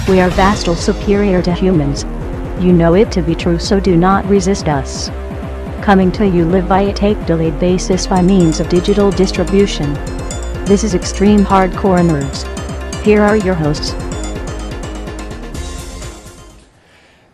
We are vastly superior to humans. You know it to be true, so do not resist us. Coming to you live by a tape-delayed basis by means of digital distribution. This is Extreme Hardcore Nerds. Here are your hosts.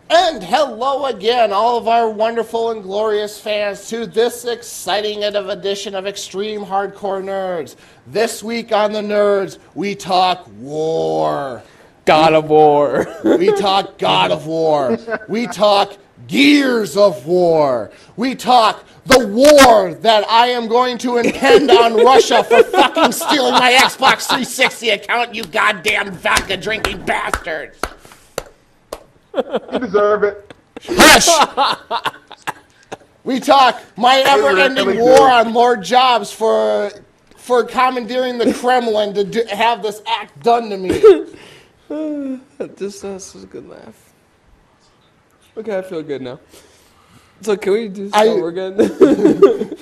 And hello again, all of our wonderful and glorious fans, to this exciting edition of Extreme Hardcore Nerds. This week on the Nerds, we talk war. God of War. We talk God of War. We talk Gears of War. We talk the war that I am going to impend on Russia for fucking stealing my Xbox 360 account, you goddamn vodka drinking bastards. You deserve it. Hush! We talk my ever-ending war on Lord Jobs for commandeering the Kremlin to have this act done to me. This was a good laugh. Okay, I feel good now. So can we do this over again?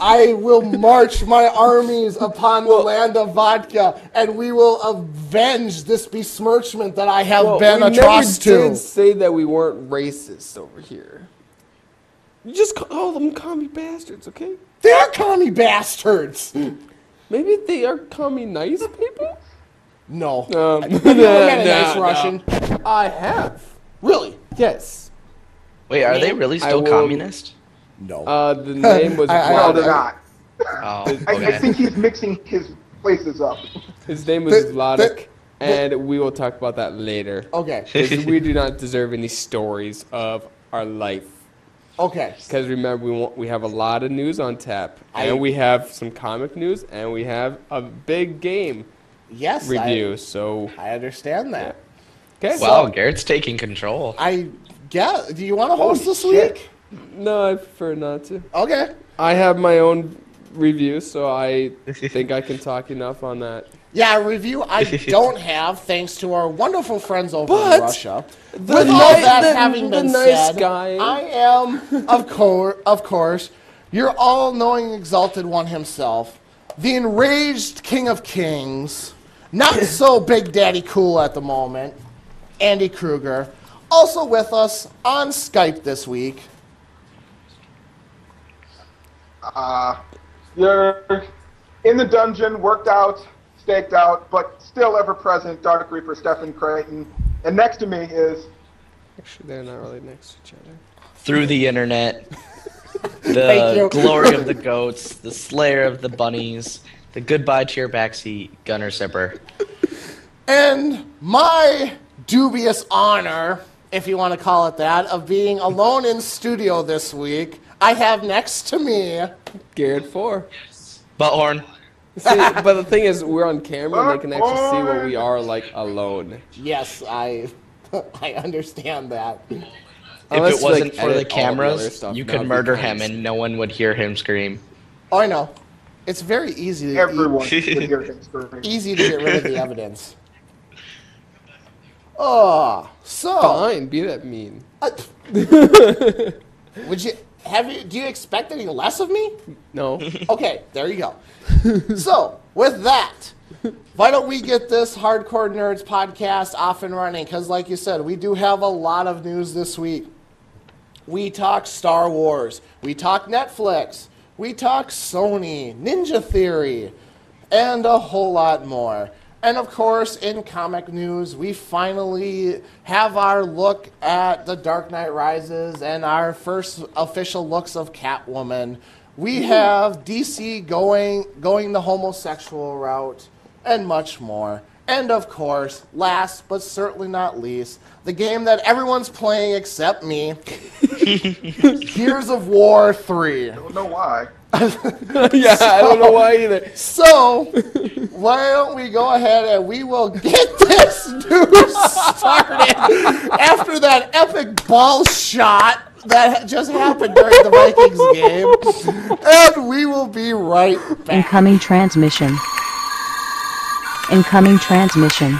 I will march my armies upon the land of vodka, and we will avenge this besmirchment that I have been a trust to. We never did say that we weren't racist over here. You just call them commie bastards, okay? They're commie bastards. Maybe they are commie nice people? No. Have you ever met a nice Russian? I have. Really? Yes. Wait, are they really still communist? No. The name was... No, they're not. Oh, I okay. think he's mixing his places up. His name was Vladek, and we will talk about that later. Okay. Because we do not deserve any stories of our life. Okay. Because remember, we have a lot of news on tap, and we have some comic news, and we have a big game review. So I understand that. Okay. Wow, Garrett's taking control. Do you want to host this week? No, I prefer not to. Okay. I have my own review, so I think I can talk enough on that. Yeah, a review I don't have, thanks to our wonderful friends over in Russia. With all that having been said, I am, of course, your all-knowing exalted one himself, the enraged King of Kings, not so Big Daddy Cool at the moment, Andy Kruger, also with us on Skype this week. You're in the dungeon, worked out, staked out, but still ever present, Dark Reaper Stephen Creighton. And next to me is... Actually, they're not really next to each other. Through the internet, the glory of the goats, the slayer of the bunnies, the goodbye to your backseat, Gunner Sipper. And my dubious honor, if you want to call it that, of being alone in studio this week, I have next to me... Garrett 4. Butthorn. See, but the thing is, we're on camera and they can actually see what we are like alone. Yes, I understand that. If Unless, it wasn't like, for the edit all the other cameras, stuff, you that would could be murder kinda him and no one would hear him scream. Oh, I know. It's very easy to everyone would hear him scream. easy to get rid of the evidence. Oh, so Fine, be that mean. do you expect any less of me? No. Okay, there you go. So, with that, why don't we get this Hardcore Nerds podcast off and running? Because, like you said, we do have a lot of news this week. We talk Star Wars. We talk Netflix. We talk Sony, Ninja Theory, and a whole lot more. And, of course, in comic news, we finally have our look at The Dark Knight Rises and our first official looks of Catwoman. We have DC going the homosexual route and much more. And, of course, last but certainly not least, the game that everyone's playing except me, Gears of War 3. I don't know why. Yeah, I don't know why either. So, why don't we go ahead and we will get this news started after that epic ball shot that just happened during the Vikings game. And we will be right back. Incoming transmission. Incoming transmission.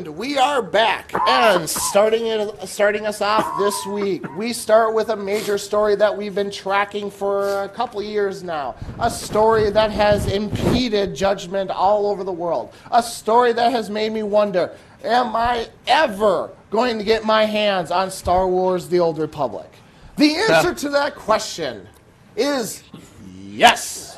And we are back, and starting us off this week, we start with a major story that we've been tracking for a couple of years now. A story that has impeded judgment all over the world. A story that has made me wonder, am I ever going to get my hands on Star Wars: The Old Republic? The answer to that question is yes.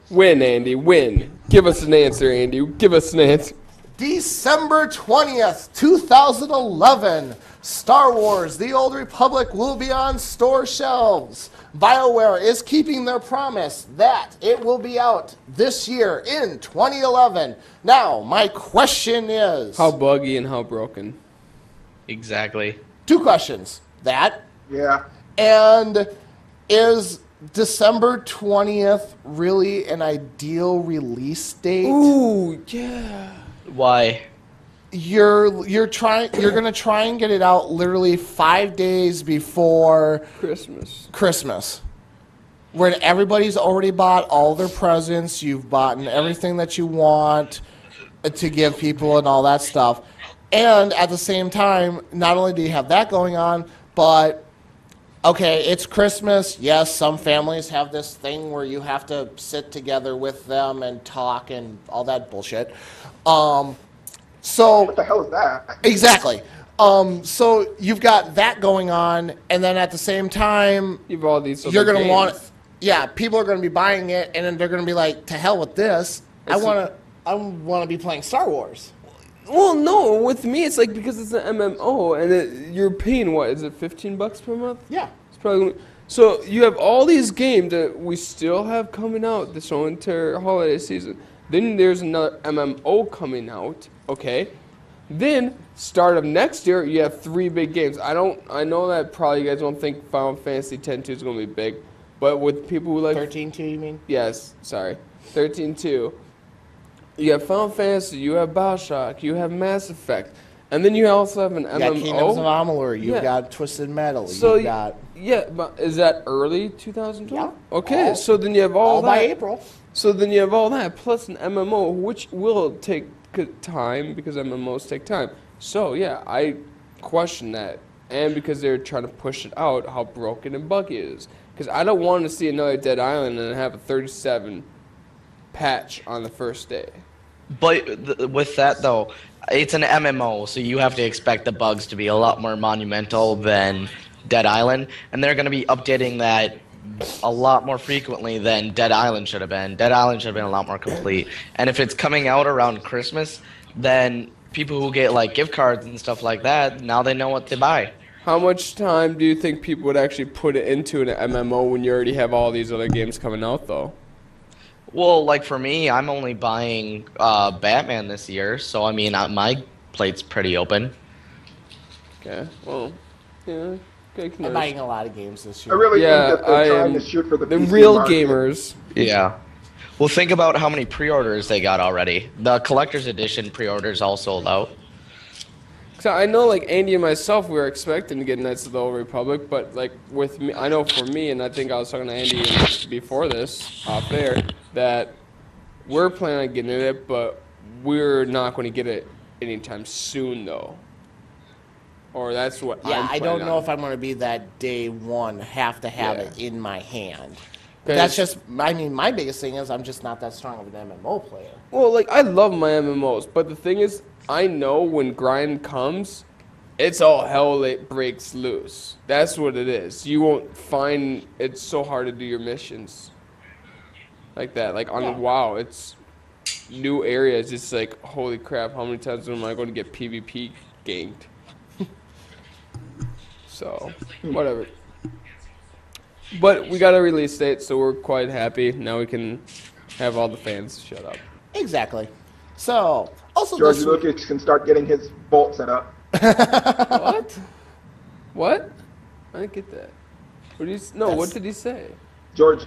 Win, Andy, win. Give us an answer, Andy. Give us an answer. December 20th, 2011, Star Wars: The Old Republic will be on store shelves. BioWare is keeping their promise that it will be out this year in 2011. Now, my question is... How buggy and how broken? Exactly. 2 questions. That. Yeah. And is December 20th really an ideal release date? Ooh, yeah. Why? You're gonna try and get it out literally 5 days before Christmas, when everybody's already bought all their presents, you've bought everything that you want to give people and all that stuff, and at the same time, not only do you have that going on, but okay, it's Christmas. Yes, some families have this thing where you have to sit together with them and talk and all that bullshit. So what the hell is that? Exactly. So you've got that going on, and then at the same time, You've all these you're going to games. want, yeah, people are going to be buying it, and then they're going to be like, to hell with this. I want to be playing Star Wars. Well, no, with me it's like because it's an MMO and you're paying what is it, $15 per month? Yeah. It's probably so you have all these games that we still have coming out this whole entire holiday season. Then there's another MMO coming out, okay? Then start of next year you have 3 big games. I know that probably you guys don't think Final Fantasy X-2 is going to be big, but with people who like 13-2, you mean? Yes, sorry. 13-2. You have Final Fantasy, you have BioShock, you have Mass Effect, and then you also have an MMO. You got Kingdoms of Amalur, you've got Twisted Metal, So you've got... Yeah, but is that early 2012? Yeah. Okay, so then you have all that. by April. So then you have all that, plus an MMO, which will take time, because MMOs take time. So, yeah, I question that. And because they're trying to push it out, how broken and buggy it is. Because I don't want to see another Dead Island and have a 37 patch on the first day. But with that, though, it's an MMO, so you have to expect the bugs to be a lot more monumental than Dead Island. And they're going to be updating that a lot more frequently than Dead Island should have been. Dead Island should have been a lot more complete. And if it's coming out around Christmas, then people who get like gift cards and stuff like that, now they know what to buy. How much time do you think people would actually put it into an MMO when you already have all these other games coming out, though? Well, like for me, I'm only buying Batman this year, so I mean, my plate's pretty open. Okay, well, yeah. I'm buying a lot of games this year. I really think that they're trying to shoot for the PC real market. gamers. Yeah. Well, think about how many pre-orders they got already. The collector's edition pre-orders all sold out. So I know, like Andy and myself, we were expecting to get Knights of the Old Republic, but like with me, I know for me, and I think I was talking to Andy before this off air, that we're planning on getting it, but we're not going to get it anytime soon, though. Or that's what I'm I don't know on. if I'm going to be that day one, have to have it in my hand. 'Cause- That's just, I mean, my biggest thing is I'm just not that strong of an MMO player. Well, like, I love my MMOs, but the thing is, I know when grind comes, it's all hell that breaks loose. That's what it is. You won't find it's so hard to do your missions like that. Like, on WoW, it's new areas. It's like, holy crap, how many times am I going to get PvP ganked? So, whatever. But we got a release date, so we're quite happy. Now we can have all the fans shut up. Exactly. So, also George this Lucas can start getting his vault set up. What? What? I didn't get that. What did he? No, what did he say? George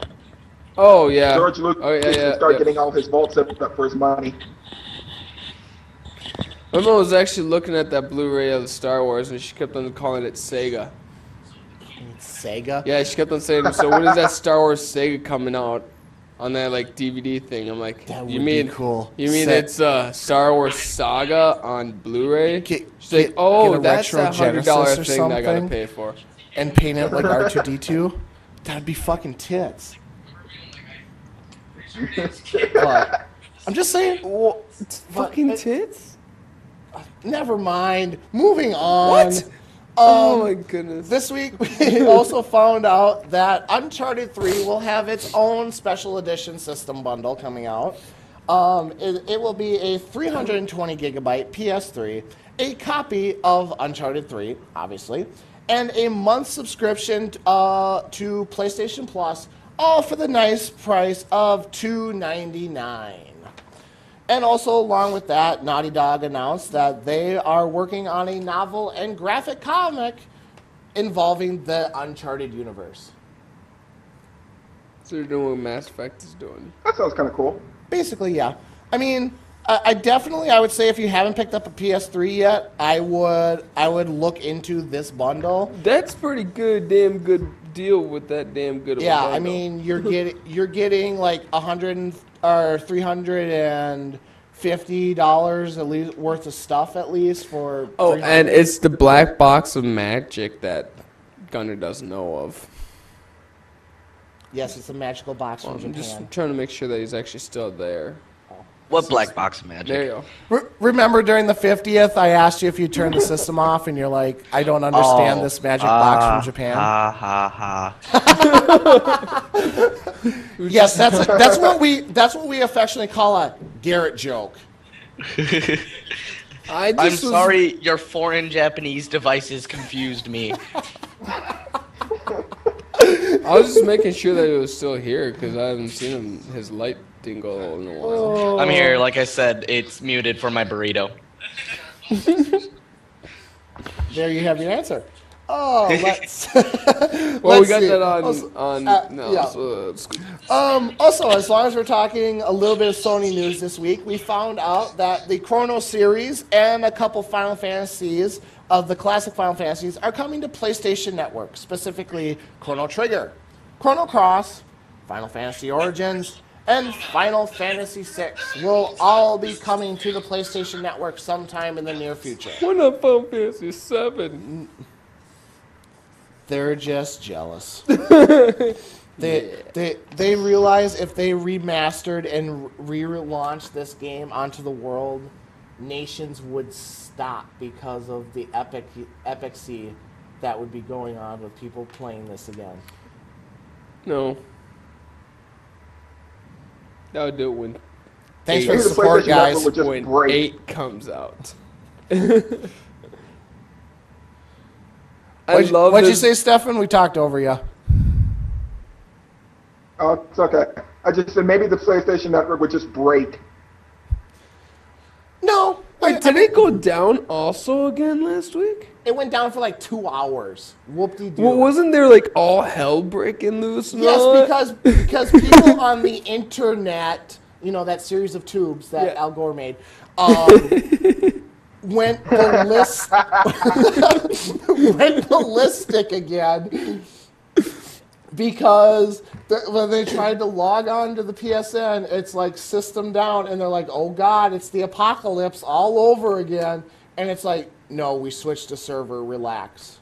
Oh yeah. Lucas can start getting all his vault set up for his money. My mom was actually looking at that Blu-ray of the Star Wars, and she kept on calling it Sega. Sega? Yeah, she kept on saying, so when is that Star Wars Sega coming out? on that like DVD thing. I'm like, That you would be mean cool. You mean Set- it's Star Wars Saga on Blu-ray? She's like, get oh, a that's retro that $100 Genesis or thing that I gotta something. pay for. And paint it like R2D2. That'd be fucking tits. But I'm just saying. Fucking tits? Never mind. Moving on. What? Oh my goodness. This week, we also found out that Uncharted 3 will have its own special edition system bundle coming out. It will be a 320 gigabyte PS3, a copy of Uncharted 3, obviously, and a month subscription to PlayStation Plus, all for the nice price of $2.99. And also, along with that, Naughty Dog announced that they are working on a novel and graphic comic involving the Uncharted universe. So they're doing what Mass Effect is doing. That sounds kind of cool. Basically, yeah. I mean, I definitely, I would say if you haven't picked up a PS3 yet, I would look into this bundle. That's pretty good, damn good deal with that damn good of a Yeah, bundle. I mean, you're getting like $350 at least worth of stuff at least for. Oh, $300. and it's the black box of magic that Gunner doesn't know of. Yes, it's a magical box from I'm Japan. just trying to make sure that he's actually still there. What black box of magic? There you go. Remember during the 50th, I asked you if you turned the system off, and you're like, I don't understand this magic box from Japan. Ha ha ha. Yes, that's what we affectionately call a Garrett joke. I'm sorry, your foreign Japanese devices confused me. I was just making sure that he was still here because I haven't seen him. His light didn't go in a while. I'm here, like I said, it's muted for my burrito. There you have your answer. Oh, let's. Well, we let's got see. that Also, on. No, yeah. so it's good. Also, as long as we're talking a little bit of Sony news this week, we found out that the Chrono series and a couple Final Fantasies of the classic Final Fantasies are coming to PlayStation Network, specifically Chrono Trigger, Chrono Cross, Final Fantasy Origins, and Final Fantasy VI will all be coming to the PlayStation Network sometime in the near future. What up, Final Fantasy 7? They're just jealous. They realize if they remastered and relaunched this game onto the world, nations would stop because of the epicy that would be going on with people playing this again. No. That would do it when Thanks for Maybe the the support, PlayStation guys. Network would just when break. 8 comes out. What'd you say, Stefan? We talked over you. Oh, it's okay. I just said maybe the PlayStation Network would just break. No. Wait, did it go down also again last week? It went down for like 2 hours. Whoop-de-doo. Well, wasn't there like all hell breaking loose? And all that? Yes, because people on the internet, you know, that series of tubes that Yeah. Al Gore made, went went ballistic again because when they tried to log on to the PSN, it's like system down, and they're like, oh God, it's the apocalypse all over again. And it's like, no, we switched to server, relax.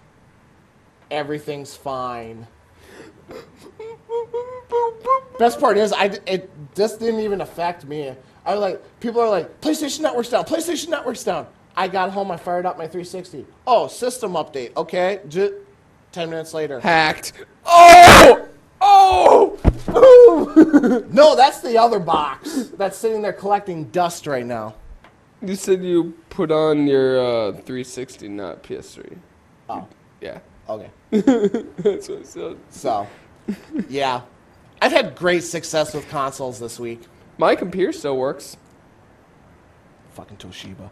Everything's fine. Best part is, this didn't even affect me. I was like, people are like, PlayStation Network's down, PlayStation Network's down. I got home, I fired up my 360. Oh, system update, okay. 10 minutes later. Hacked. Oh! Oh! No, that's the other box that's sitting there collecting dust right now. You said you put on your 360, not PS3. Oh, Yeah. okay. That's what I said. So, yeah. I've had great success with consoles this week. My computer still works. Fucking Toshiba.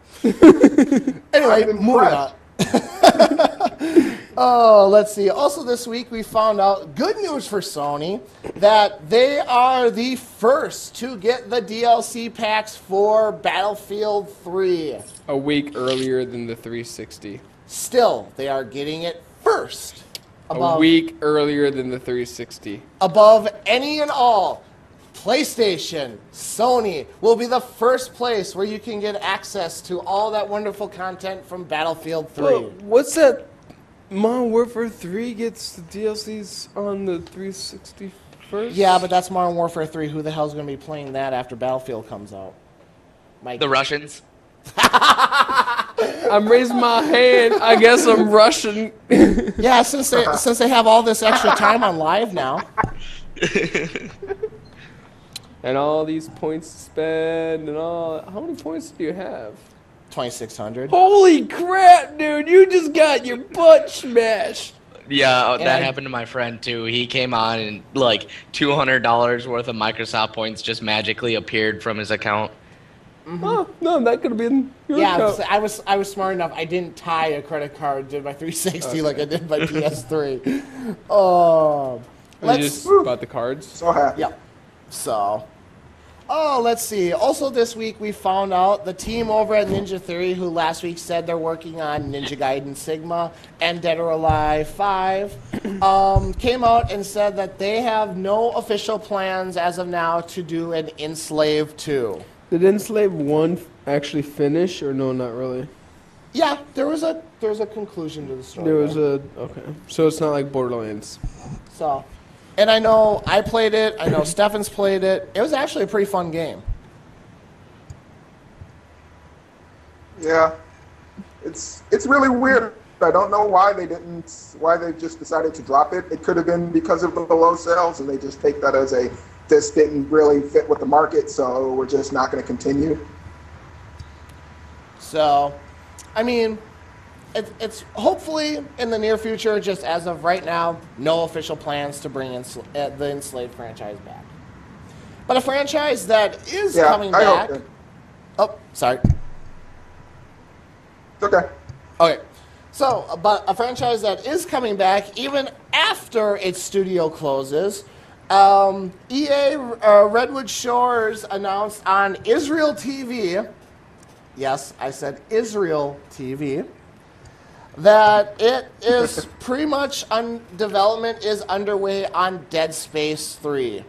Anyway, I'm moving on. impressed. Oh, let's see. Also this week we found out good news for Sony that they are the first to get the DLC packs for Battlefield 3. A week earlier than the 360. Still, they are getting it first. A week earlier than the 360. Above any and all PlayStation, Sony will be the first place where you can get access to all that wonderful content from Battlefield 3. Well, what's that? Modern Warfare 3 gets the DLCs on the 360 first? Yeah, but that's Modern Warfare 3. Who the hell's going to be playing that after Battlefield comes out? Mike. The Russians. I'm raising my hand. I guess I'm Russian. Yeah, since they have all this extra time on live now. And all these points to spend and all. How many points do you have? 2,600. Holy crap, dude. You just got your butt smashed. Yeah, that And- happened to my friend too. He came on and like $200 worth of Microsoft points just magically appeared from his account. Oh, no, that could have been your Yeah, account. so I was smart enough. I didn't tie a credit card to my 360 like I did my PS3. Oh, You let's. just bought the cards? So happy. Yep. So, let's see. Also this week we found out the team over at Ninja Theory, who last week said they're working on Ninja Gaiden Sigma and Dead or Alive 5, came out and said that they have no official plans as of now to do an Enslaved 2. Did Enslave 1 actually finish, or no, not really? Yeah, there was a conclusion to the story. There was a... Okay. So it's not like Borderlands. So, and I know I played it. I know Stefan's played it. It was actually a pretty fun game. Yeah, it's really weird. I don't know why they just decided to drop it. It could have been because of the low sales, and they just take that as this didn't really fit with the market, so we're just not going to continue. So, I mean, it's hopefully in the near future. Just as of right now, no official plans to bring the Enslaved franchise back. But a franchise that is coming I back. hope that. Oh, sorry. It's okay. Okay. So, but a franchise that is coming back even after its studio closes. EA Redwood Shores announced on Israel TV, yes, I said Israel TV, that it is pretty much development is underway on Dead Space 3.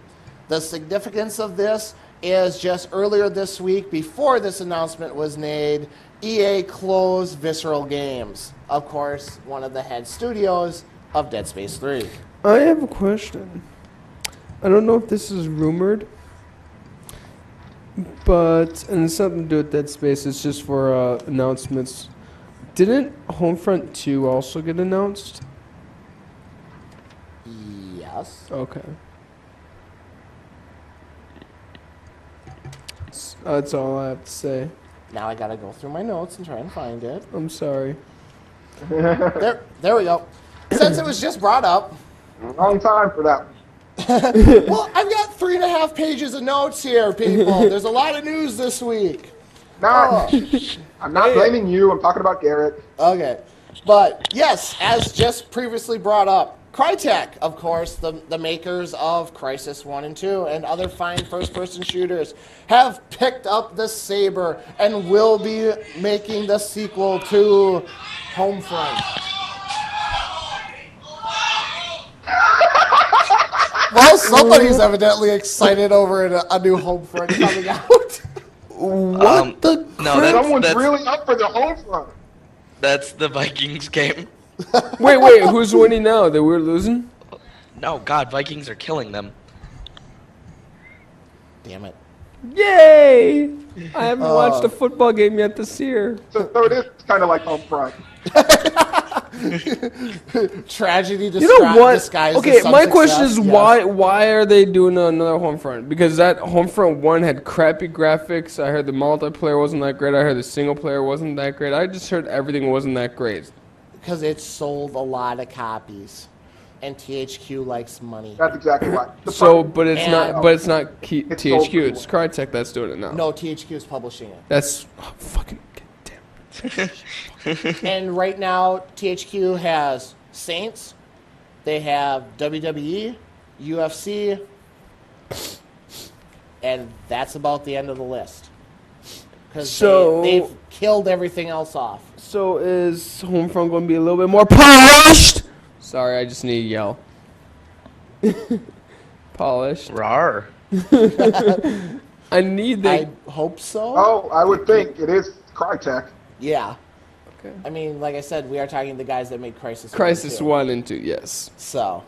The significance of this is just earlier this week, before this announcement was made, EA closed Visceral Games, of course, one of the head studios of Dead Space 3. I have a question. I don't know if this is rumored, but, and it's nothing to do with Dead Space, it's just for announcements. Didn't Homefront 2 also get announced? Yes. Okay. That's all I have to say. Now I gotta go through my notes and try and find it. I'm sorry. There we go. Since it was just brought up, Wrong time for that. well, I've got 3.5 pages of notes here, people. There's a lot of news this week. No, I'm not blaming you. I'm talking about Garrett. Okay. But yes, as just previously brought up, Crytek, of course, the makers of Crysis 1 and 2 and other fine first-person shooters, have picked up the Saber and will be making the sequel to Homefront. Well, somebody's evidently excited over a new Homefront coming out. What the No, that's, Someone's that's, really up for the home front. that's the Vikings game. Wait, who's winning now? That we're losing? No, God, Vikings are killing them. Damn it. Yay! I haven't watched a football game yet this year. So it is kind of like home front. Tragedy You know what? disguised Okay, as some my question is success, yes. why are they doing another Homefront? Because that Homefront 1 had crappy graphics. I heard the multiplayer wasn't that great. I heard the single player wasn't that great. I just heard everything wasn't that great. Because it sold a lot of copies, and THQ likes money. That's exactly why. So, but it's And- not. But it's not It's THQ. sold pretty It's Crytek that's doing it now. No, THQ is publishing it. That's fucking damn. And right now, THQ has Saints, they have WWE, UFC, and that's about the end of the list. Because So- they've killed everything else off. So is Homefront going to be a little bit more polished? Sorry, I just need to yell. polished. Rar. I need that. I hope so. Oh, I would think it is Crytek. Yeah. Okay. I mean, like I said, we are talking the guys that made Crisis 1 Crisis too. 1 and 2, yes. So,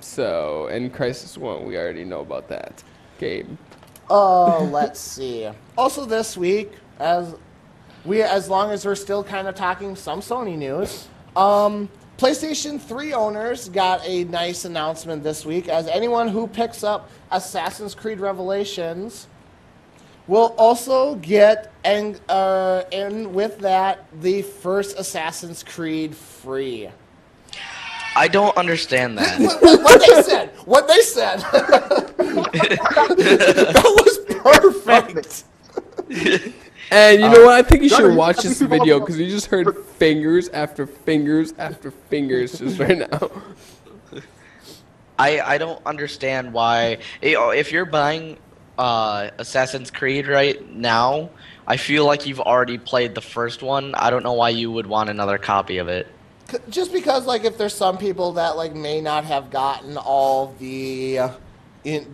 And Crisis 1, we already know about that game. let's see. Also this week, as long as we're still kind of talking some Sony news, PlayStation 3 owners got a nice announcement this week, as anyone who picks up Assassin's Creed Revelations will also get, and with that, the first Assassin's Creed free. I don't understand that. What they said. That was perfect. And you know what? I think you should Johnny, watch happy this people video know- because you just heard fingers after fingers after fingers just right now. I don't understand why. If you're buying Assassin's Creed right now, I feel like you've already played the first one. I don't know why you would want another copy of it. Just because, like, if there's some people that like may not have gotten all the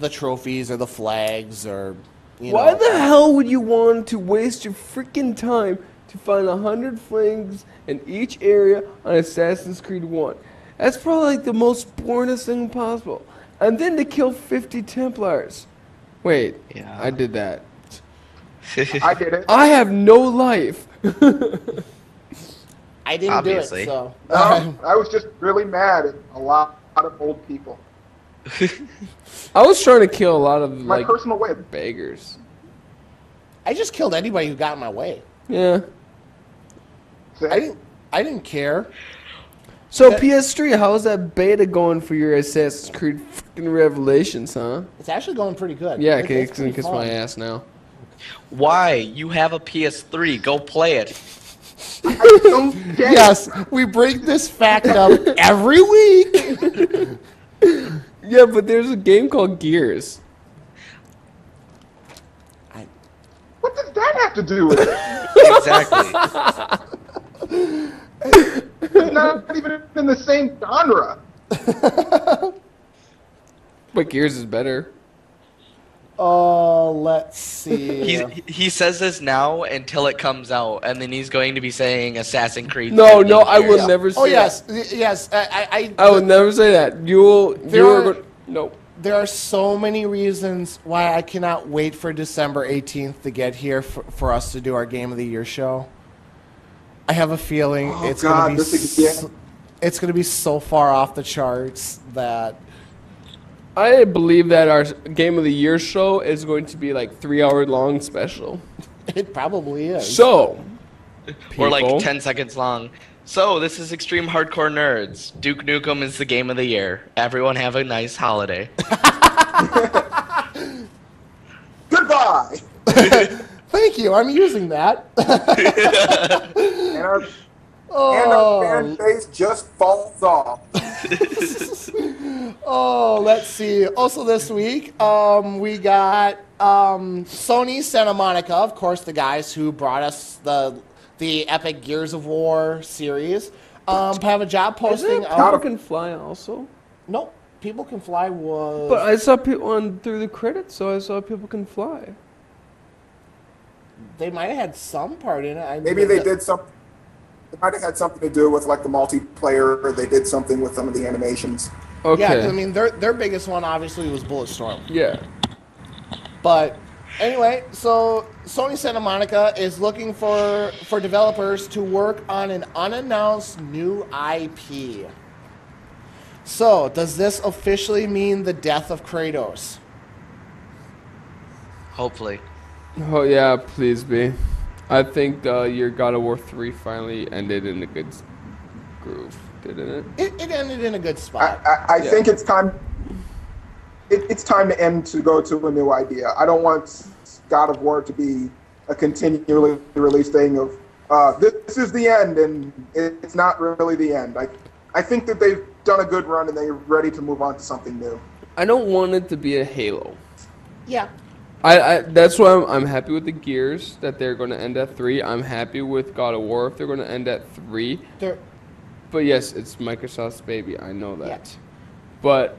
trophies or the flags or Why the hell would you want to waste your freaking time to find 100 flags in each area on Assassin's Creed 1? That's probably like the most boringest thing possible. And then to kill 50 Templars. Wait, Yeah. I did that. I did it. I have no life. I didn't Obviously. do it. So No, I was just really mad at a lot of old people. I was trying to kill a lot of My like personal way. beggars. I just killed anybody who got in my way. Yeah. Say, I didn't care. So PS3, how's that beta going for your Assassin's Creed freaking Revelations, huh? It's actually going pretty good. Yeah, It's can pretty kiss fun. my ass now. Why? You have a PS3. Go play it. I don't get it. Yes, we bring this fact up every week. Yeah, but there's a game called Gears. What does that have to do with it? Exactly. It's not even in the same genre. But Gears is better. Let's see. He says this now until it comes out, and then he's going to be saying Assassin's Creed. No, 3 no, I next will year. never say Oh that. yes. I will never say that. You There are no. There are so many reasons why I cannot wait for December 18th to get here for us to do our Game of the Year show. I have a feeling Oh, it's God, going to be this again. it's going to be so far off the charts that I believe that our Game of the Year show is going to be like 3-hour long special. it probably is. So, Or like people- 10 seconds long. So, this is Extreme Hardcore Nerds. Duke Nukem is the game of the year. Everyone have a nice holiday. Goodbye. Thank you. I'm using that. And our fan base just falls off. Let's see. Also this week, we got Sony Santa Monica, of course, the guys who brought us the Epic Gears of War series, have a job posting. People Can Fly also. Nope, People Can Fly was. But I saw people through the credits, so I saw People Can Fly. They might have had some part in it. Maybe they did something. It might have had something to do with like the multiplayer, or they did something with some of the animations. Okay. Yeah, 'cause, I mean, their biggest one obviously was Bulletstorm. Yeah. But anyway, so Sony Santa Monica is looking for developers to work on an unannounced new IP. So, does this officially mean the death of Kratos? Hopefully. Oh yeah, please be. I think your God of War 3 finally ended in a good groove, didn't it? It ended in a good spot. I think it's time. It's time to end to go to a new idea. I don't want God of War to be a continually released thing of this is the end, and it's not really the end. I think that they've done a good run and they're ready to move on to something new. I don't want it to be a Halo. Yeah. I that's why I'm happy with the Gears that they're going to end at 3. I'm happy with God of War if they're going to end at 3. They're, But yes, it's Microsoft's baby. I know that. Yeah. But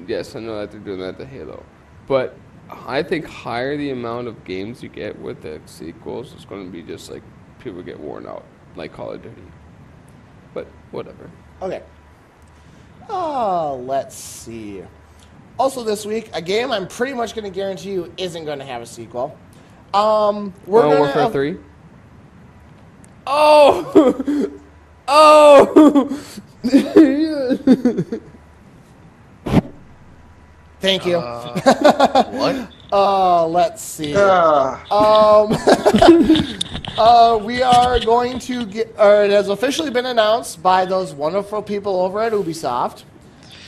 Yes, I know that they're doing that to Halo, but I think higher the amount of games you get with the sequels is going to be just like people get worn out, like Call of Duty. But whatever. Okay. Oh, let's see. Also this week, a game I'm pretty much going to guarantee you isn't going to have a sequel. We're Modern gonna Warfare 3. Oh, oh. Thank you. What? Let's see. Ah, We are going to get, or it has officially been announced by those wonderful people over at Ubisoft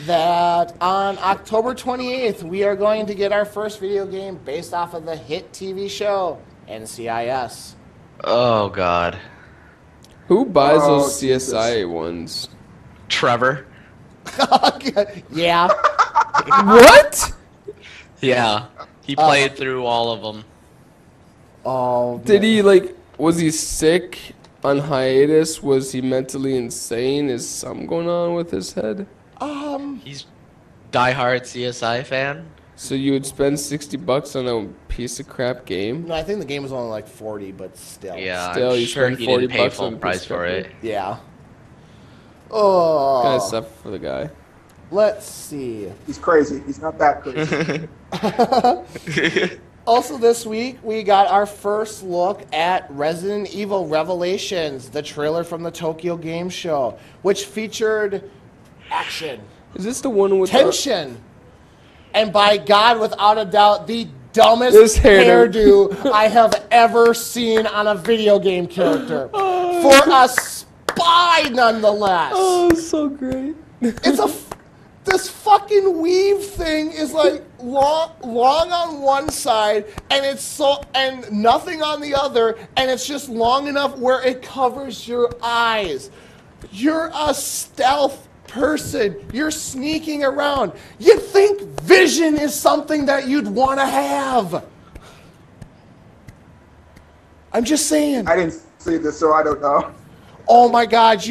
that on October 28th, we are going to get our first video game based off of the hit TV show, NCIS. Oh God. Who buys Oh, those CSI ones? Trevor. Yeah. What? Yeah. He played through all of them. Oh, Did he like? Was he sick on hiatus? Was he mentally insane? Is something going on with his head? He's diehard CSI fan. So you would spend $60 on a piece of crap game? No, I think the game was only like 40, but still. Yeah, Still, I'm you sure spend he didn't pay $40 full on a price piece for of it. Yeah. Kind of Oh. stuff for the guy. Let's see. he's crazy. He's not that crazy. Also this week, we got our first look at Resident Evil Revelations, the trailer from the Tokyo Game Show, which featured action, Is this the one with tension, and by God, without a doubt, the dumbest This hairdo. hairdo I have ever seen on a video game character. For a spy, nonetheless. Oh, so great. It's this fucking weave thing is like long on one side and nothing on the other, and it's just long enough where it covers your eyes. You're a stealth person. You're sneaking around. You'd think vision is something that you'd want to have. I'm just saying. I didn't see this, so I don't know. Oh my God!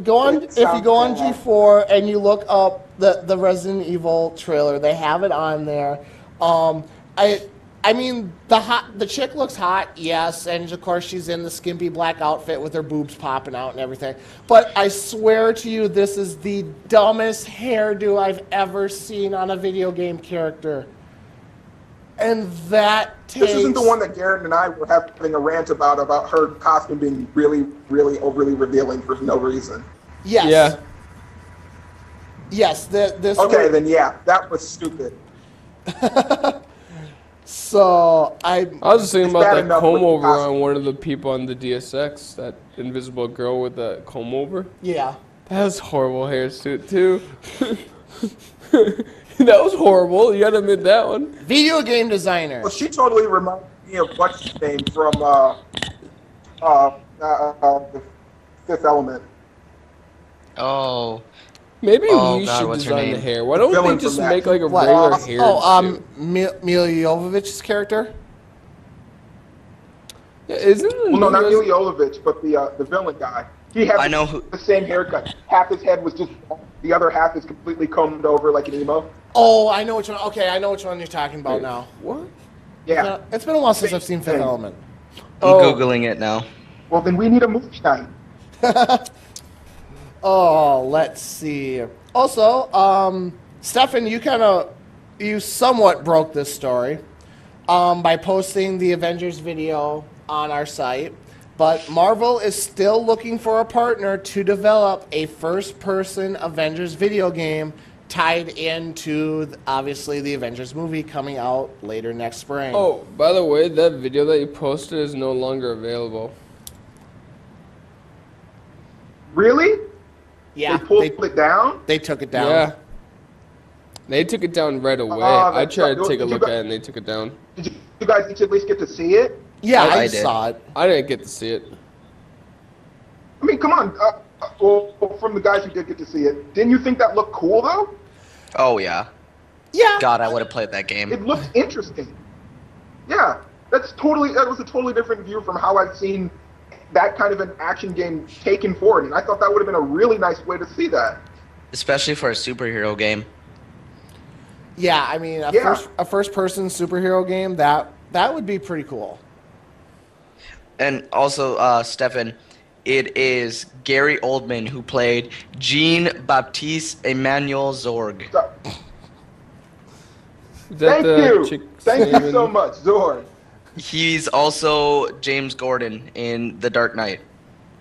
Go on. If you sounds go on bad. G4 and you look up the Resident Evil trailer, they have it on there. I mean the chick looks hot, yes, and of course she's in the skimpy black outfit with her boobs popping out and everything. But I swear to you, this is the dumbest hairdo I've ever seen on a video game character. And that takes... This isn't the one that Garrett and I were having a rant about her costume being really, really overly revealing for no reason. Yes. Yeah. Yes. This. Okay, then yeah, that was stupid. So I was just thinking It's about bad that enough comb with the over costume. on one of the people on the DSX, that invisible girl with the comb over. yeah. That was horrible hairsuit too. That was horrible. You gotta admit that one. Video game designer. Well, she totally reminded me of what's his name from the Fifth Element. Oh. Maybe Oh, we God, should what's her design the name? hair. Why don't Villain they just from that. make like a What? regular hair? Mila Jovovich's character. Yeah, isn't it? Well, no, not Mila Jovovich, but the villain guy. He has I know who- the same haircut. Half his head was just, the other half is completely combed over like an emo. Oh, I know which one. Okay, I know which one you're talking about now. What? Yeah. It's been a while since I've seen Fifth Same. Element. I'm Oh. Googling it now. Well, then we need a movie night. Oh, let's see. Also, Stefan, you somewhat broke this story by posting the Avengers video on our site. But Marvel is still looking for a partner to develop a first-person Avengers video game tied into, obviously, the Avengers movie coming out later next spring. Oh, by the way, that video that you posted is no longer available. Really? yeah, They pulled it down? they took it down. Yeah. They took it down right away. Oh, I that's tried to right. take a Did you look go- at it and they took it down. Did you guys each at least get to see it? Yeah, I I did. saw it. I didn't get to see it. I mean, come on. Well, from the guys who did get to see it, didn't you think that looked cool, though? Oh yeah. Yeah. God, I would have played that game. It looked interesting. Yeah, that was a totally different view from how I've seen that kind of an action game taken forward, and I thought that would have been a really nice way to see that. Especially for a superhero game. Yeah, I mean, a first-person superhero game, that would be pretty cool. And also, Stefan, it is Gary Oldman who played Jean-Baptiste Emmanuel Zorg. So, Is that thank the you. chick Thank you name so in- much, Zorn. He's also James Gordon in The Dark Knight.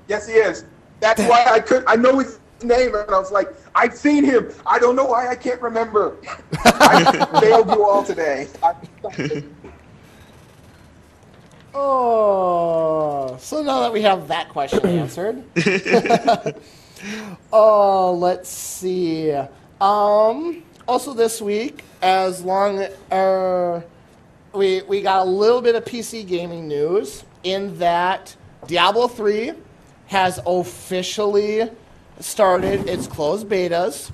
Yes, he is. That's why I know his name, and I was like, I've seen him. I don't know why I can't remember. I failed you all today. Oh, so now that we have that question answered. Oh, let's see. Also this week, as long we got a little bit of PC gaming news in that Diablo 3 has officially started its closed betas.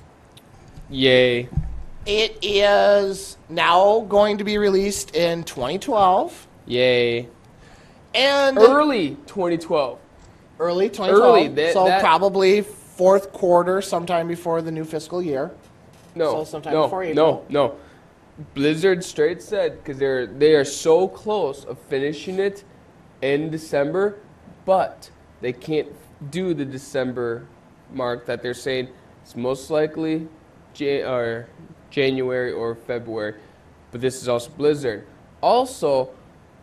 Yay. It is now going to be released in 2012 Yay. and Early 2012. early 2012. Early, so that- probably fourth quarter, sometime before the new fiscal year. No, So sometime no, before April. no. Blizzard straight said because they are so close of finishing it in December, but they can't do the December mark that they're saying. It's most likely January or February, but this is also Blizzard. Also,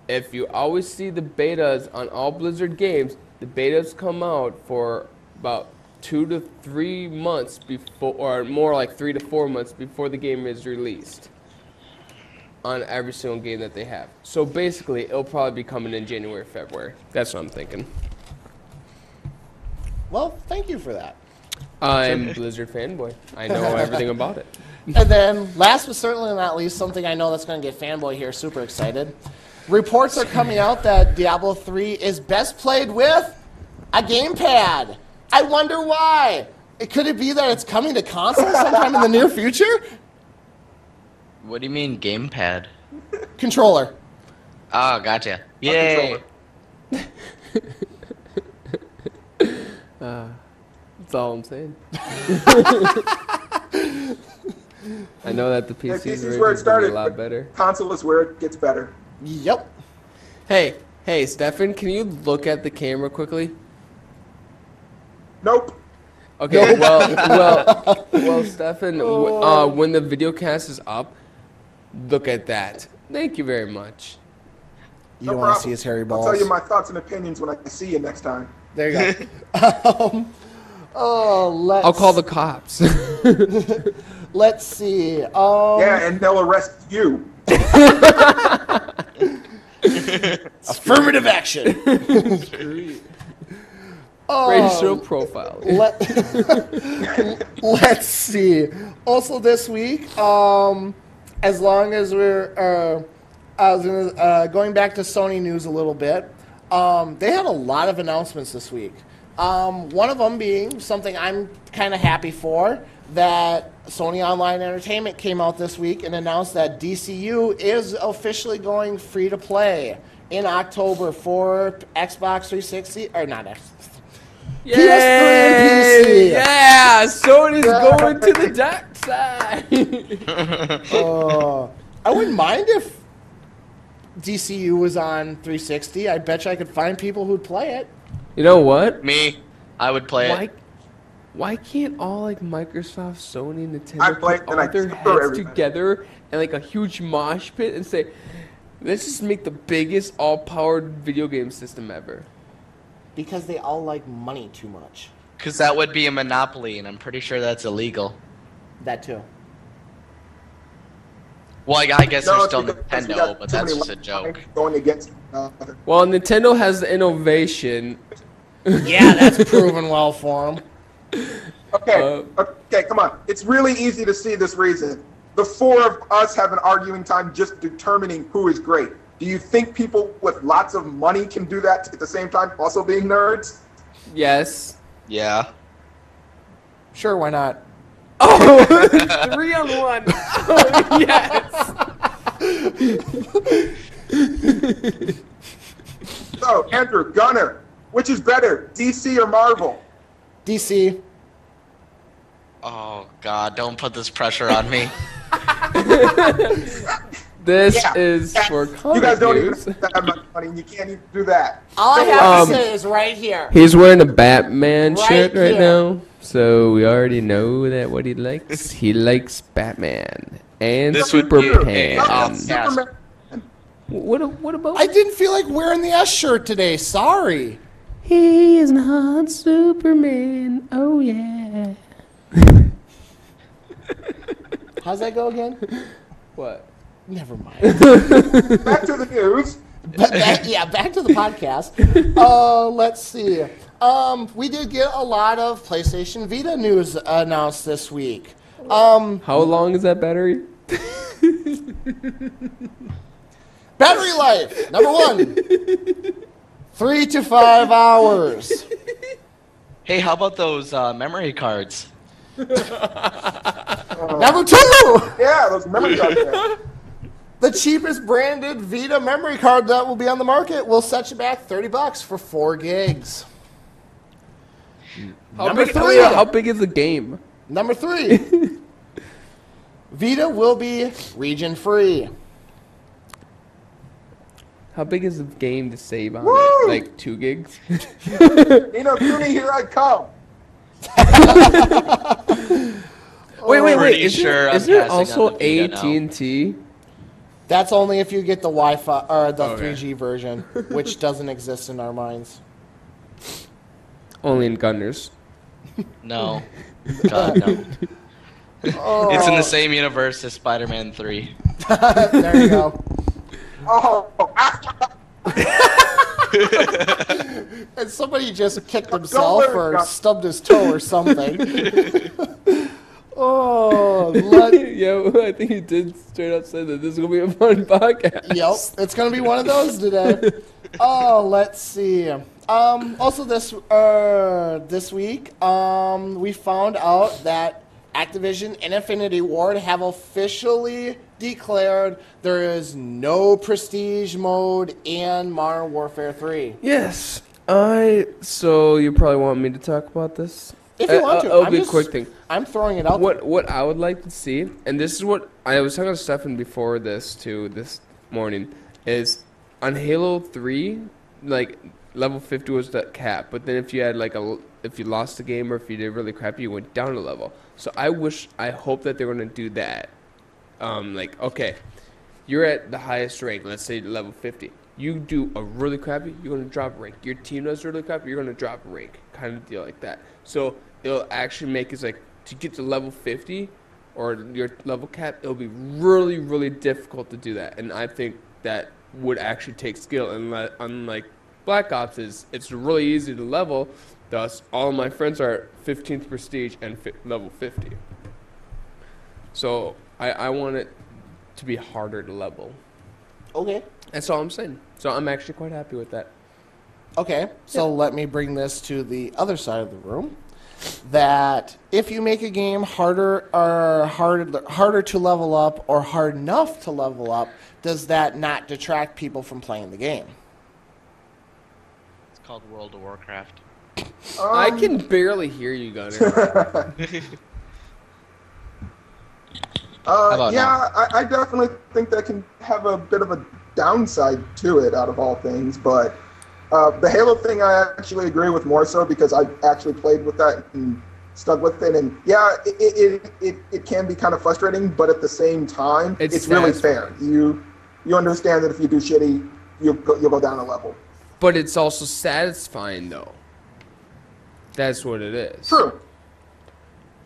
if you always see the betas on all Blizzard games, the betas come out for about 2 to 3 months before, or more like 3 to 4 months before the game is released on every single game that they have. So basically, it'll probably be coming in January, February. That's what I'm thinking. Well, thank you for that. I'm Blizzard fanboy. I know everything about it. And then, last but certainly not least, something I know that's going to get fanboy here super excited. Reports are coming out that Diablo 3 is best played with a gamepad. I wonder why. Could it be that it's coming to console sometime in the near future? What do you mean, gamepad? Controller. Oh, gotcha. Yay! That's all I'm saying. I know that the Yeah, PC PC's version where it is going to be started. a lot better. Console is where it gets better. Yep. Hey, Stefan, can you look at the camera quickly? Nope. Okay, well, Stefan, when the video cast is up, look at that. Thank you very much. You No don't want to problem. see his hairy I'll balls. tell you my thoughts and opinions when I see you next time. There you go. Let's, I'll call the cops. Let's see. Yeah, and they'll arrest you. Affirmative action. Racial profile. Let's see. Also this week, as long as we're going back to Sony news a little bit, they had a lot of announcements this week. One of them being something I'm kind of happy for, that Sony Online Entertainment came out this week and announced that DCU is officially going free to play in October for Xbox 360, or not Xbox. Yay! PS3 and PC. Yeah, Sony's going to the dark side. I wouldn't mind if DCU was on 360. I bet you I could find people who'd play it. You know what? Me, I would play it. Why can't all like Microsoft, Sony, and I Nintendo play put it and I all their screw heads everybody. together and like a huge mosh pit and say, let's just make the biggest all-powered video game system ever? Because they all like money too much. Because that would be a monopoly, and I'm pretty sure that's illegal. That too. Well, I guess No, there's it's still because we Nintendo, got but too that's many just a lines joke. Going against. Well, Nintendo has the innovation. Yeah, that's proven well for them. Okay, come on. It's really easy to see this reason. The four of us have an arguing time just determining who is great. Do you think people with lots of money can do that at the same time, also being nerds? Yes. Yeah. Sure, why not? Oh, 3-on-1. Oh, yes. So, Andrew, Gunner, which is better, DC or Marvel? DC. Oh, God, don't put this pressure on me. This Yeah. is for comic You guys don't news. even have that much money, and you can't even do that. All I have to Um, say is right here. He's wearing a Batman Right shirt right here. now, so we already know that what he likes. He likes Batman and This would Super be a Pan. off-cast. Superman. What about? I didn't feel like wearing the S shirt today. Sorry. He is not Superman. Oh yeah. How's that go again? What? Never mind. Back to the news. Back to the podcast. Let's see. We did get a lot of PlayStation Vita news announced this week. How long is that battery? Battery life, number 1. 3 to 5 hours. Hey, how about those memory cards? Number 2. Yeah, those memory cards. There. The cheapest branded Vita memory card that will be on the market will set you back $30 for 4 gigs. Number 3. How big is the game? Number 3. Vita will be region free. How big is the game to save on Woo! it? Like 2 gigs? Nino Cooney, here I come. Wait. Pretty Isn't sure I'm isn't it passing on also the Vita now. AT&T? That's only if you get the Wi-Fi or the Okay. 3G version, which doesn't exist in our minds. Only in Gunners. No. God, no. It's in the same universe as Spider-Man 3. There you go. Oh, And somebody just kicked himself worry, or Doc. stubbed his toe or something. Yeah, I think you did straight up say that this is gonna be a fun podcast. Yep, it's gonna be one of those today. Oh, let's see. Also this week, we found out that Activision and Infinity Ward have officially declared there is no prestige mode in Modern Warfare 3. Yes. So you probably want me to talk about this? If you want to, It'll I'm be just- a quick thing. I'm throwing it out. What I would like to see, and this is what I was talking to Stefan before this too this morning, is on Halo 3, like level 50 was the cap, but then if you had if you lost the game or if you did really crappy, you went down a level. So I hope that they're gonna do that. Okay, you're at the highest rank, let's say level 50. You do a really crappy, you're gonna drop rank. Your team does really crappy, you're gonna drop rank, kind of deal like that. So it'll actually make it like to get to level 50 or your level cap, it'll be really, really difficult to do that. And I think that would actually take skill. And unlike Black Ops, it's really easy to level. Thus, all of my friends are 15th prestige and level 50. So I want it to be harder to level. Okay. That's all I'm saying. So I'm actually quite happy with that. Okay, so let me bring this to the other side of the room. That if you make a game harder to level up or hard enough to level up, does that not detract people from playing the game? It's called World of Warcraft. I can barely hear you, Gunner. about yeah, I definitely think that can have a bit of a downside to it out of all things, but the Halo thing I actually agree with more so because I actually played with that and stuck with it, and yeah, it can be kind of frustrating, but at the same time, it's really fair. You understand that if you do shitty, you'll go down a level. But it's also satisfying, though. That's what it is. True.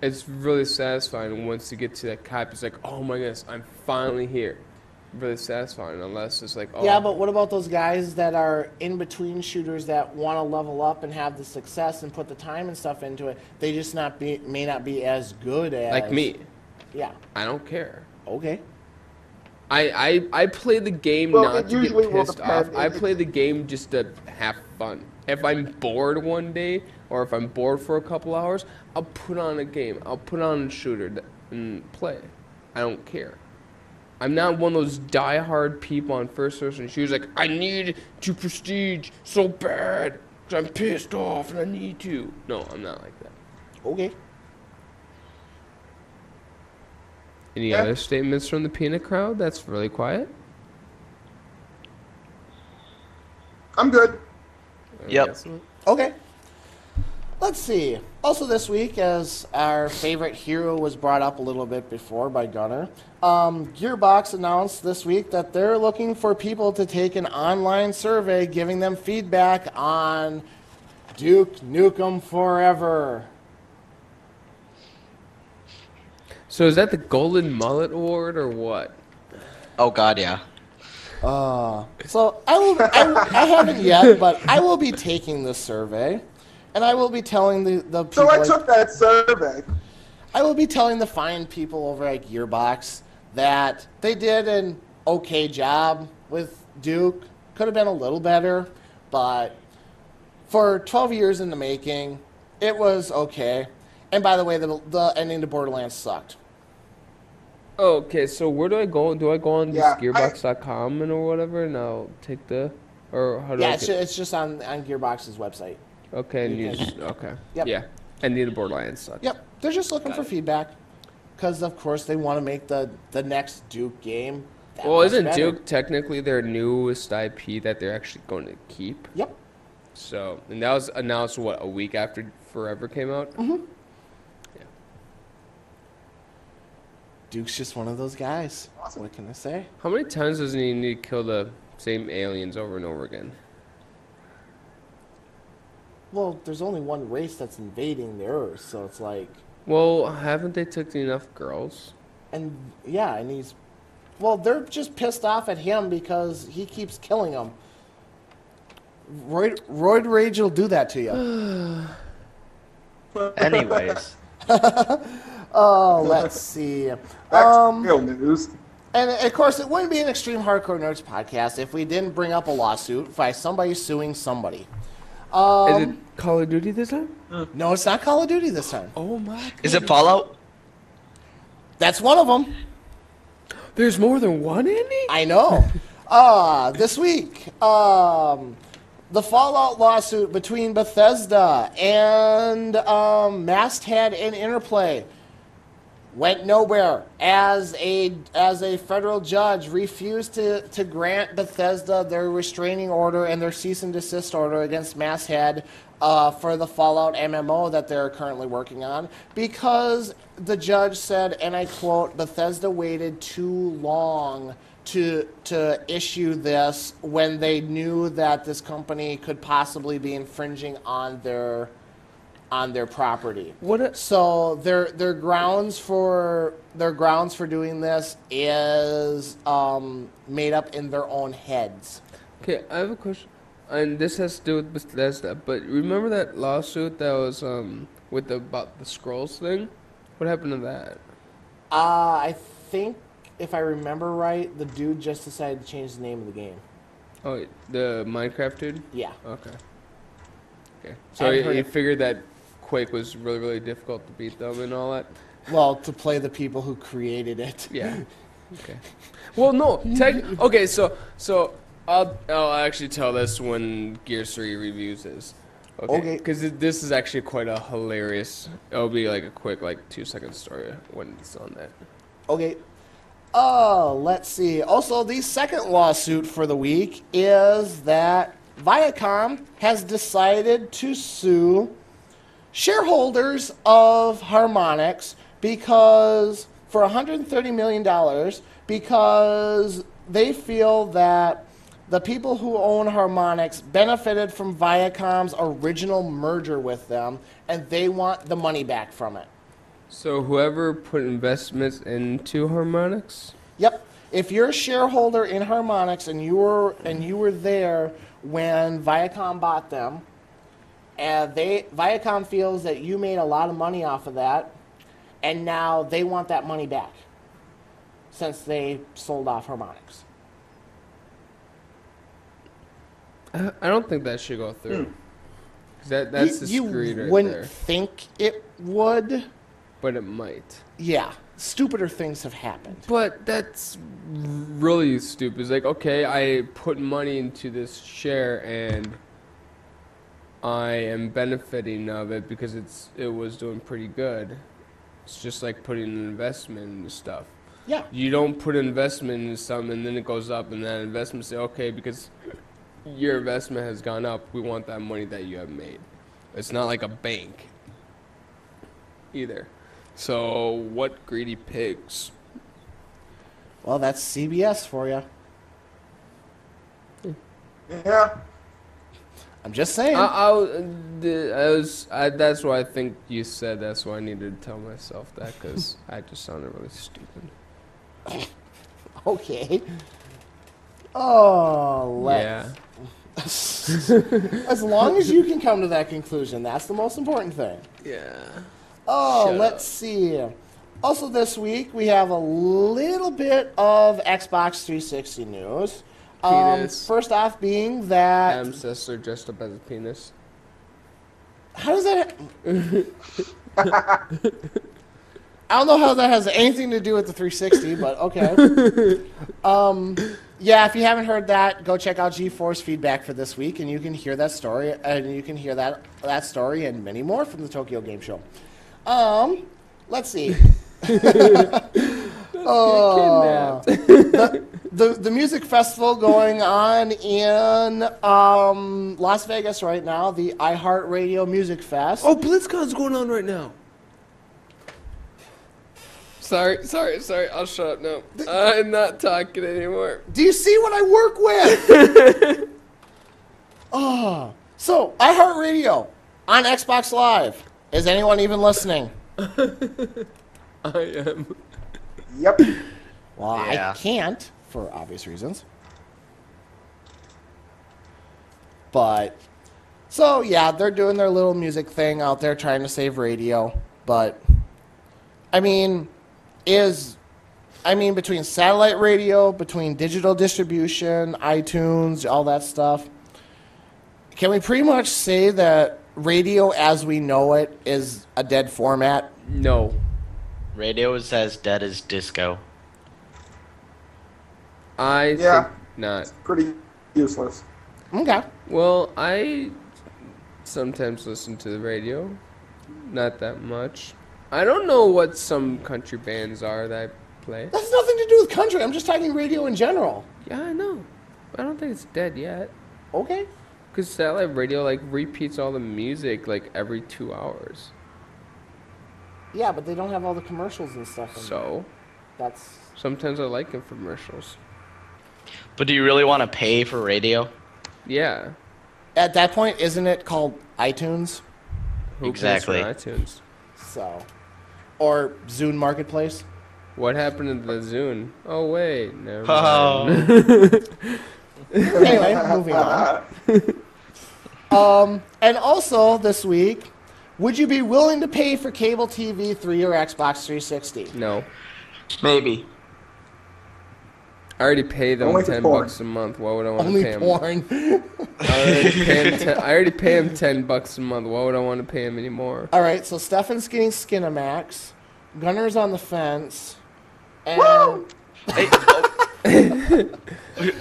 It's really satisfying once you get to that cap. It's like, oh my goodness, I'm finally here. Really satisfying, unless it's like, oh. Yeah, but what about those guys that are in between shooters that want to level up and have the success and put the time and stuff into it? They just may not be as good as Like me. Yeah. I don't care. Okay. I play the game Well, not it to usually get will pissed off. depend. I play the game just to have fun. If I'm bored one day, or if I'm bored for a couple hours, I'll put on a game. I'll put on a shooter and play. I don't care. I'm not one of those die-hard people on first-person shooters like, I need to prestige so bad because I'm pissed off and I need to. No, I'm not like that. Okay. Any Yeah. other statements from the peanut crowd? That's really quiet. I'm good. Yep. Guess not. Okay. Let's see. Also this week, as our favorite hero was brought up a little bit before by Gunner, Gearbox announced this week that they're looking for people to take an online survey giving them feedback on Duke Nukem Forever. So is that the Golden Mullet Award or what? Oh God, yeah. So I haven't yet, but I will be taking this survey, and I will be telling the people. So I took that survey. I will be telling the fine people over at Gearbox that they did an okay job with Duke. Could have been a little better, but for 12 years in the making, it was okay. And by the way, the ending to Borderlands sucked. Oh, okay, so where do I go? Do I go on Yeah, gearbox.com and or whatever, and I'll take the, or how do Yeah, I it's just on Gearbox's website. okay, and you you can- just, okay, Yep. yeah, and need a Borderlands sucks. Yep, they're just looking Got for it. feedback, because of course they want to make the next Duke game. that Well, much isn't better. Duke technically their newest IP that they're actually going to keep? Yep. So, and that was announced what, a week after Forever came out? Mm-hmm. Duke's just one of those guys. Awesome. What can I say? How many times does he need to kill the same aliens over and over again? Well, there's only one race that's invading the Earth, so it's like, Well, haven't they took enough girls? and yeah, and he's, well, they're just pissed off at him because he keeps killing them. Roid Rage will do that to you. Anyways, Oh, let's see. Back to real news. And of course, it wouldn't be an Extreme Hardcore Nerds podcast if we didn't bring up a lawsuit by somebody suing somebody. Is it Call of Duty this time? No, it's not Call of Duty this time. Oh my! is it Fallout? That's one of them. There's more than one, Andy? I know. This week, the Fallout lawsuit between Bethesda and Masthead and Interplay went nowhere as a federal judge refused to grant Bethesda their restraining order and their cease and desist order against Masthead for the Fallout MMO that they're currently working on, because the judge said, and I quote, Bethesda waited too long to issue this when they knew that this company could possibly be infringing on their property. So their grounds for doing this is made up in their own heads. Okay, I have a question, and this has to do with Bethesda. But remember that lawsuit that was with about the scrolls thing? What happened to that? I think if I remember right, the dude just decided to change the name of the game. Oh, the Minecraft dude. Yeah. Okay. Okay. So I've he heard it. figured that Quake was really, really difficult to beat them and all that. Well, to play the people who created it. Yeah. Okay. Well, no. Okay. So I'll actually tell this when Gears 3 reviews this. Okay. Because this is actually quite a hilarious. It'll be like a quick 2-second story when it's on that. Okay. Let's see. Also, the second lawsuit for the week is that Viacom has decided to sue shareholders of Harmonix because for $130 million because they feel that the people who own Harmonix benefited from Viacom's original merger with them, and they want the money back from it. So whoever put investments into Harmonix. Yep. If you're a shareholder in Harmonix and you were there when Viacom bought them, and Viacom feels that you made a lot of money off of that, and now they want that money back since they sold off Harmonix. I don't think that should go through. 'Cause that's the you screed right wouldn't there. think it would. But it might. Yeah, stupider things have happened. But that's really stupid. It's like, okay, I put money into this share and I am benefiting of it because it was doing pretty good. It's just like putting an investment into stuff. Yeah. You don't put an investment in something and then it goes up, and that investment say, okay, because your investment has gone up, we want that money that you have made. It's not like a bank either. So what greedy pigs? Well, that's CBS for you. Yeah. I'm just saying. That's why I think you said. That's why I needed to tell myself that, because I just sounded really stupid. Okay. Oh, Yeah. As long as you can come to that conclusion, that's the most important thing. Yeah. Oh, Shut let's up. see. Also, this week we have a little bit of Xbox 360 news. Penis. First off, being that Adam Sessler dressed up as a penis. how does that? I don't know how that has anything to do with the 360, but okay. Yeah, if you haven't heard that, go check out GeForce feedback for this week, and you can hear that story, and you can hear that story and many more from the Tokyo Game Show. Let's see. The music festival going on in Las Vegas right now, the iHeartRadio Music Fest. Oh, BlizzCon's going on right now. Sorry. I'll shut up now. I'm not talking anymore. Do you see what I work with? So iHeartRadio on Xbox Live. Is anyone even listening? I am. Yep. Well, Yeah. I can't for obvious reasons. But so yeah, they're doing their little music thing out there trying to save radio. But I mean, between satellite radio, between digital distribution, iTunes, all that stuff, can we pretty much say that radio as we know it is a dead format? No. Radio is as dead as disco. I Yeah. think not. Pretty useless. Okay. Well, I sometimes listen to the radio. Not that much. I don't know what some country bands are that I play. That's nothing to do with country. I'm just talking radio in general. Yeah, I know. I don't think it's dead yet. Okay. Because satellite radio, like, repeats all the music, like, every 2 hours. Yeah, but they don't have all the commercials and stuff. So, That's sometimes I like infomercials. But do you really want to pay for radio? Yeah. at that point, isn't it called iTunes? Who Exactly. pays for iTunes? So, or Zune Marketplace? What happened to the Zune? Oh, wait. Never Oh. mind. Anyway, moving on. And also this week, would you be willing to pay for cable TV 3 or Xbox 360? No. Maybe. I already pay them Only for porn. $10 a month. Why would I want to Only pay them? porn. I already pay him $10 a month. Why would I want to pay him anymore? All right, so Stefan's getting Skinamax, Gunner's on the fence, and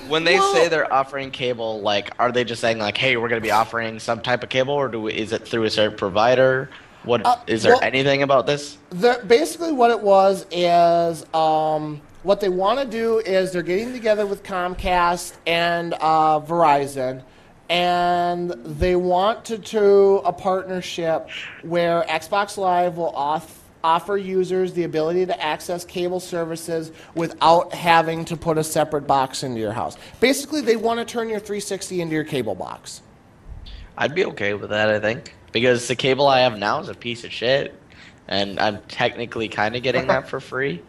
When they say they're offering cable, like, are they just saying like, "Hey, we're going to be offering some type of cable," or is it through a certain provider? What is there well- anything about this? basically what it was is what they want to do is they're getting together with Comcast and Verizon, and they want to do a partnership where Xbox Live will offer users the ability to access cable services without having to put a separate box into your house. Basically, they want to turn your 360 into your cable box. I'd be okay with that, I think, because the cable I have now is a piece of shit, and I'm technically kind of getting that for free.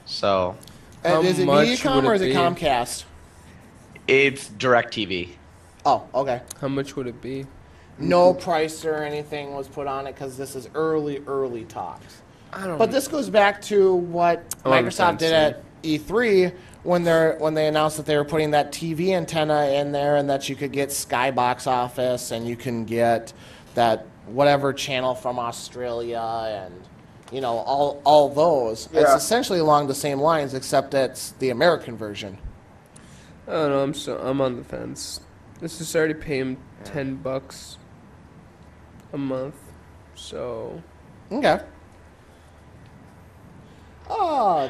So How Is it much Mediacom would or it is it be? Comcast? it's DirecTV. Oh, okay. How much would it be? No price or anything was put on it because this is early talks. I don't But this goes back to what Oh, I'm Microsoft did at E3 when they announced that they were putting that TV antenna in there and that you could get Skybox Office and you can get that whatever channel from Australia and all those. It's Yeah. essentially along the same lines except it's the American version. I don't know. I'm on the fence. This is already paying $10 a month, so Okay.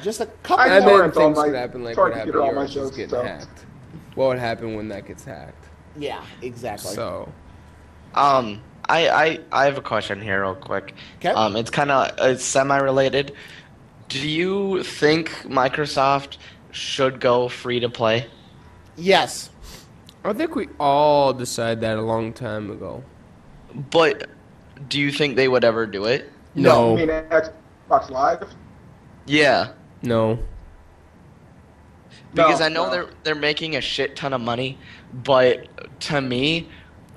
Just a couple I And more. then torrent all things my- could happen like torrent what computer, happened all my yours, just shows, getting so. hacked. What would happen when that gets hacked? Yeah, exactly. So, I have a question here real quick. Okay. It's semi-related. Do you think Microsoft should go free to play? Yes. I think we all decided that a long time ago. But do you think they would ever do it? No. You mean Xbox Live? Yeah. No. Because No, I know no. they're making a shit ton of money, but to me,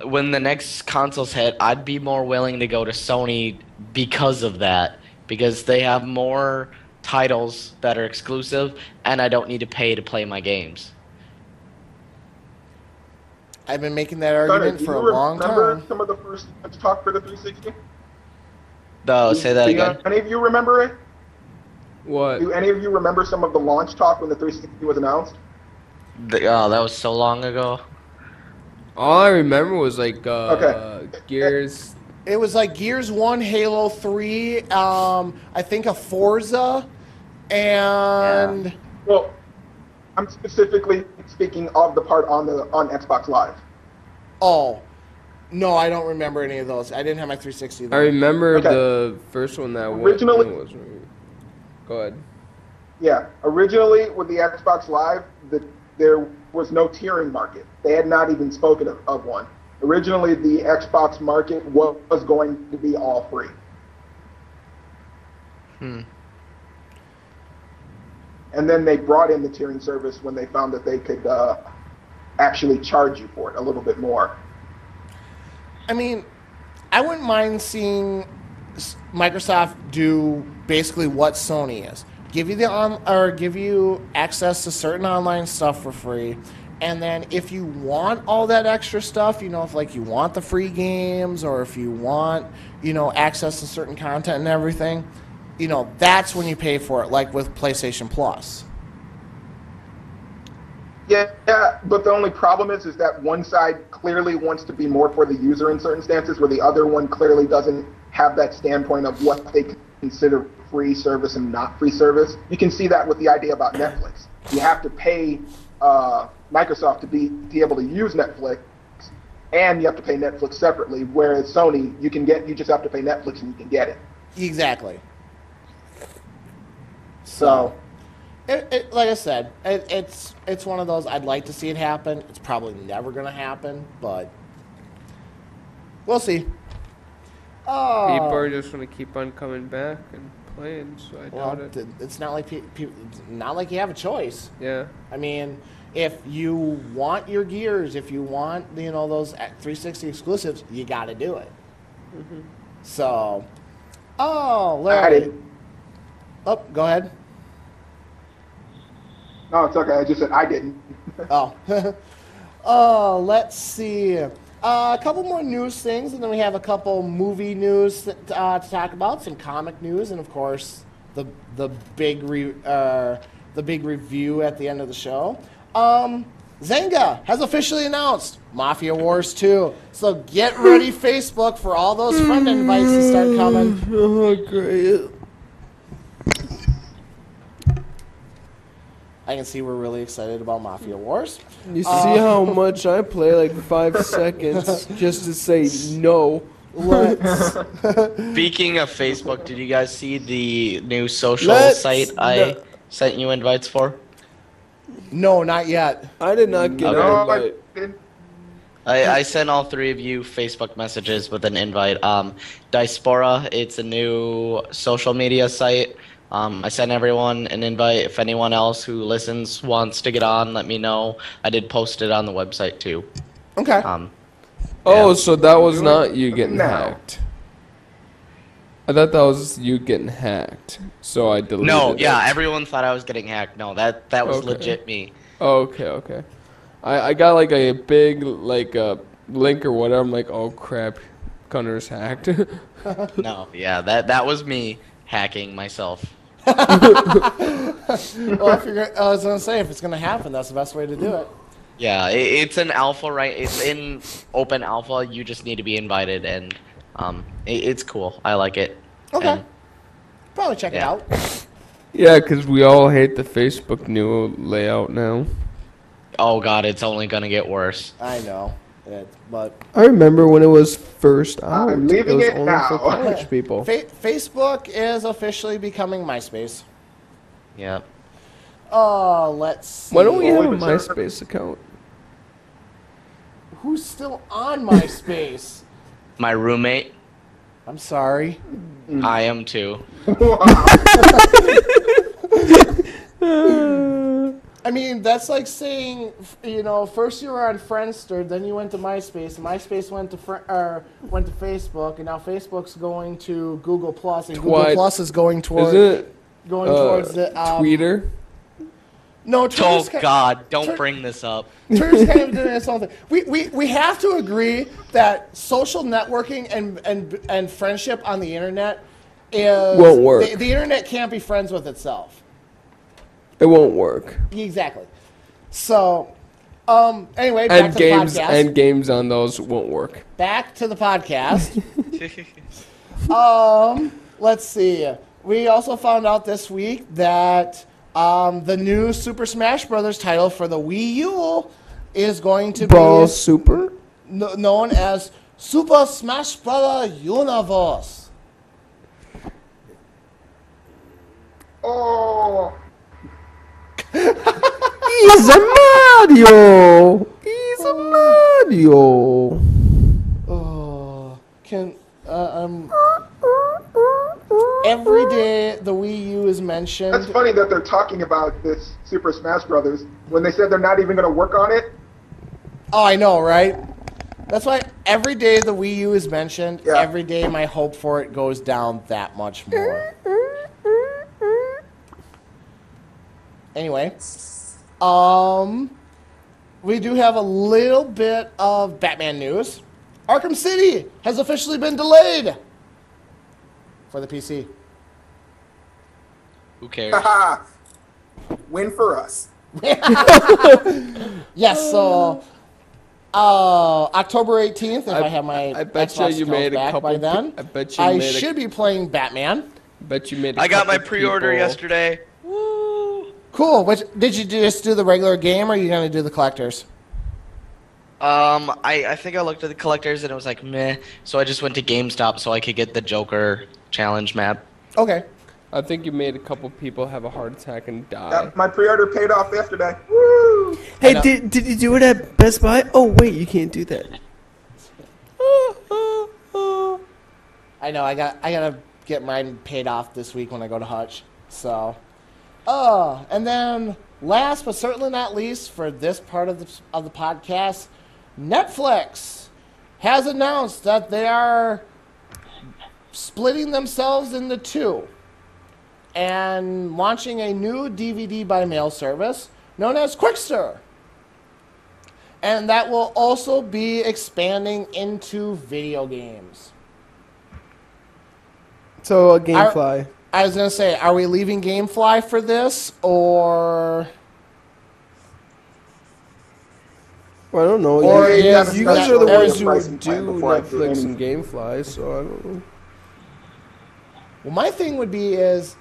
when the next consoles hit, I'd be more willing to go to Sony because of that. Because they have more titles that are exclusive, and I don't need to pay to play my games. I've been making that Connor, argument do for you a long remember time. some of the first talk for the 360? Say that Do again. any of you remember it? What? Do any of you remember some of the launch talk when the 360 was announced? Oh, that was so long ago. All I remember was like Okay. Gears. It was like Gears 1, Halo 3, I think a Forza, and Well, I'm specifically speaking of the part on Xbox Live. oh, no, I don't remember any of those. I didn't have my 360 I then. remember Okay. the first one that Originally- was. Go ahead. Yeah, originally with the Xbox Live, there was no tiering market. They had not even spoken of one. Originally, the Xbox market was going to be all free. And then they brought in the tiering service when they found that they could actually charge you for it a little bit more. I mean, I wouldn't mind seeing Microsoft do basically what Sony is. Give you give you access to certain online stuff for free, and then if you want all that extra stuff, if like you want the free games or if you want, access to certain content and everything, that's when you pay for it, like with PlayStation Plus. Yeah, but the only problem is that one side clearly wants to be more for the user in certain stances, where the other one clearly doesn't have that standpoint of what they consider free service and not free service. You can see that with the idea about Netflix. You have to pay Microsoft to be able to use Netflix, and you have to pay Netflix separately. Whereas Sony, you just have to pay Netflix and you can get it. Exactly. So, like I said, it's one of those. I'd like to see it happen. It's probably never going to happen, but we'll see. People are just gonna keep on coming back and playing, so I Well, doubt it. it's not like it's not like you have a choice. Yeah. I mean, if you want your Gears, if you want those 360 exclusives, you got to do it. So, Larry. Oh, go ahead. No, it's okay. I just said I didn't. Let's see. A couple more news things, and then we have a couple movie news to talk about, some comic news, and of course the big review at the end of the show. Zynga has officially announced Mafia Wars 2. So get ready, Facebook, for all those friend invites to start coming. Oh, great. I can see we're really excited about Mafia Wars. You see how much I play, like 5 seconds, just to say no. Speaking of Facebook, did you guys see the new social site I sent you invites for? No, not yet. I did not get Okay. an No, invite. I didn't. I sent all three of you Facebook messages with an invite. Diaspora, it's a new social media site. I sent everyone an invite. If anyone else who listens wants to get on, let me know. I did post it on the website too. Okay. Oh, Yeah. so that was not you getting No. hacked. I thought that was you getting hacked, so I deleted No, it. yeah, everyone thought I was getting hacked. No, that was Okay. legit me. Okay. I got like a big link or whatever. I'm like, oh crap, Connor's hacked. No, yeah, that was me hacking myself. Well, I was going to say, if it's going to happen, that's the best way to do it. Yeah, it's an alpha, right? It's in open alpha. You just need to be invited, and it's cool. I like it. Okay. And Probably check it Yeah. out. Yeah, because we all hate the Facebook new layout now. Oh god, it's only gonna get worse. I know, but I remember when it was first out. I'm leaving was it only now. for college people. Facebook is officially becoming MySpace. Yep. Let's see. Why don't we have a Slowly but surely. MySpace account? Who's still on MySpace? My roommate, I'm sorry. I am too. I mean, that's like saying, first you were on Friendster, then you went to MySpace, and MySpace went to Facebook, and now Facebook's going to Google Plus, and Google Plus is going towards Isn't it towards the Twitter? No, Oh Twitter's god, don't bring this up. Twitter's kind of doing its own thing. We have to agree that social networking and friendship on the internet is Won't work. The internet can't be friends with itself. It won't work. Exactly. So, anyway, back to the podcast. And games on those won't work. Back to the podcast. Let's see. We also found out this week that the new Super Smash Brothers title for the Wii U is going to Brawl be Super? known as Super Smash Bros. Universe. Oh, He's a Mario! He's a Mario! Oh, every day the Wii U is mentioned. that's funny that they're talking about this Super Smash Brothers when they said they're not even going to work on it. Oh, I know, right? That's why every day the Wii U is mentioned, Yeah. every day my hope for it goes down that much more. Anyway, we do have a little bit of Batman news. Arkham City has officially been delayed for the PC. Who cares? Haha. Win for us. Yes, so October 18th, if I have my I bet Xbox you account made a back couple by then, I bet you I made should be playing Batman. bet you made a I got my couple pre-order people- yesterday. Woo! Cool. Which did you just do the regular game, or are you gonna do the collectors? I think I looked at the collectors and it was like meh. So I just went to GameStop so I could get the Joker challenge map. Okay. I think you made a couple people have a heart attack and die. My pre-order paid off yesterday. Woo! Hey, know. did you do it at Best Buy? Oh wait, you can't do that. I know. I gotta get mine paid off this week when I go to Hutch. So, and then last but certainly not least for this part of the podcast, Netflix has announced that they are splitting themselves into two and launching a new DVD by mail service known as Quickster. And that will also be expanding into video games. So GameFly. I was going to say, are we leaving GameFly for this, or... Well, I don't know. Or you is you guys are the Netflix ones who pricing would plan do before I do Netflix and anything. GameFly, so I don't know. Well, my thing would be is,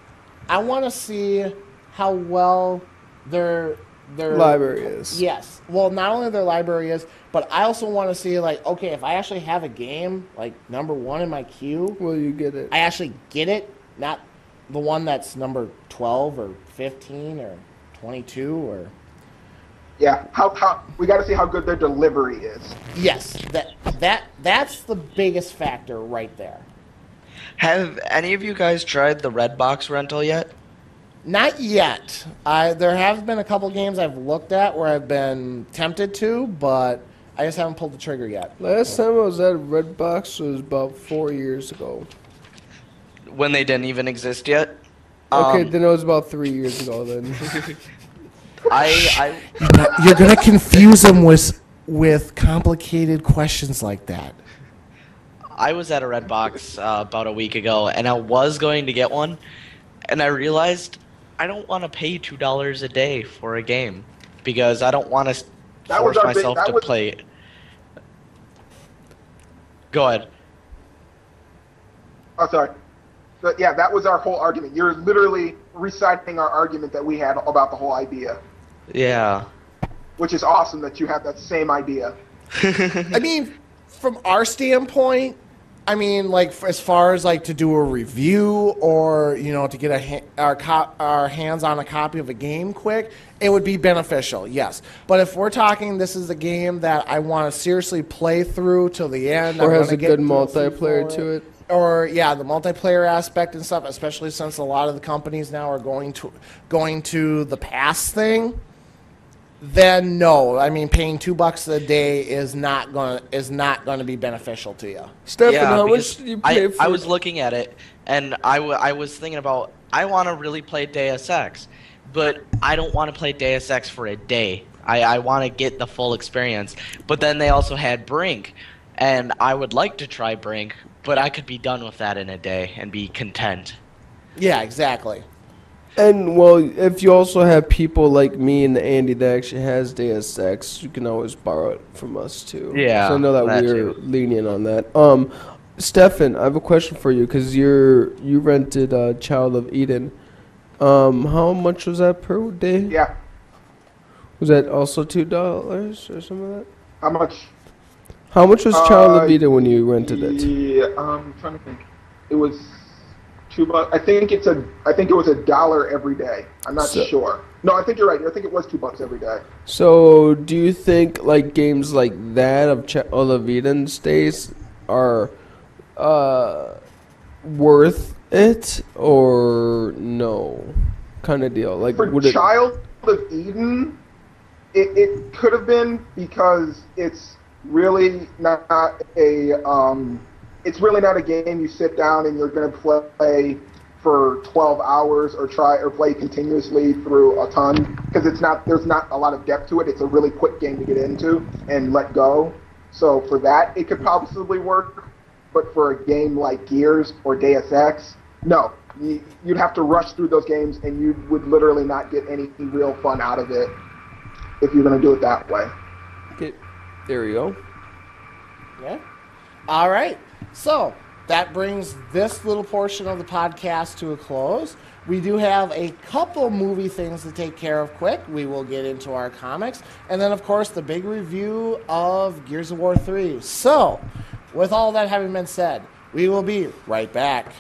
I want to see how well their Library is. Yes. Well, not only their library is, but I also want to see, like, okay, if I actually have a game, like, number 1 in my queue, Will you get it? I actually get it, not the one that's number 12 or 15 or 22 or... Yeah, how we got to see how good their delivery is. Yes, that's the biggest factor right there. Have any of you guys tried the Redbox rental yet? Not yet. There have been a couple games I've looked at where I've been tempted to, but I just haven't pulled the trigger yet. Last time I was at Redbox was about 4 years ago. When they didn't even exist yet? Okay, then it was about 3 years ago then. I You're gonna confuse them with complicated questions like that. I was at a Redbox about a week ago, and I was going to get one, and I realized I don't want to pay $2 a day for a game because I don't want to That was force our big- myself that to was- play it. Go ahead. Oh, sorry. But yeah, that was our whole argument. You're literally reciting our argument that we had about the whole idea, Yeah. which is awesome that you have that same idea. I mean, from our standpoint, I mean, like as far as like to do a review or to get our hands on a copy of a game quick, it would be beneficial, yes. But if we're talking, this is a game that I want to seriously play through till the end, Or I'm has gonna a get good through multiplayer for to it. Or the multiplayer aspect and stuff, especially since a lot of the companies now are going to the pass thing. Then no, I mean paying $2 a day is not gonna be beneficial to you. Stefan, how because much did you pay for? I was looking at it, and I was thinking about, I want to really play Deus Ex, but I don't want to play Deus Ex for a day. I want to get the full experience. But then they also had Brink, and I would like to try Brink, but I could be done with that in a day and be content. Yeah, exactly. And well, if you also have people like me and Andy that actually has Deus Ex, you can always borrow it from us too. Yeah, so I know that that we're too. lenient on that. Stefan, I have a question for you because you rented Child of Eden. How much was that per day? Yeah. Was that also $2 or something like that? How much? How much was Child of Eden when you rented it? Yeah, I'm trying to think. It was $2. I think it was $1 every day. I'm not sure. No, I think you're right. I think it was $2 every day. So, do you think like games like that of Child of Eden stays are worth it or no? Kind of deal. Like For would it? Child of Eden, it could have been, because it's really not it's really not a game you sit down and you're going to play for 12 hours or play continuously through a ton, because there's not a lot of depth to it. It's a really quick game to get into and let go. So for that, it could possibly work. But for a game like Gears or Deus Ex, no. You'd have to rush through those games, and you would literally not get any real fun out of it if you're going to do it that way. Okay, there we go. Yeah. All right. So that brings this little portion of the podcast to a close. We do have a couple movie things to take care of quick. We will get into our comics. And then, of course, the big review of Gears of War 3. So, with all that having been said, we will be right back.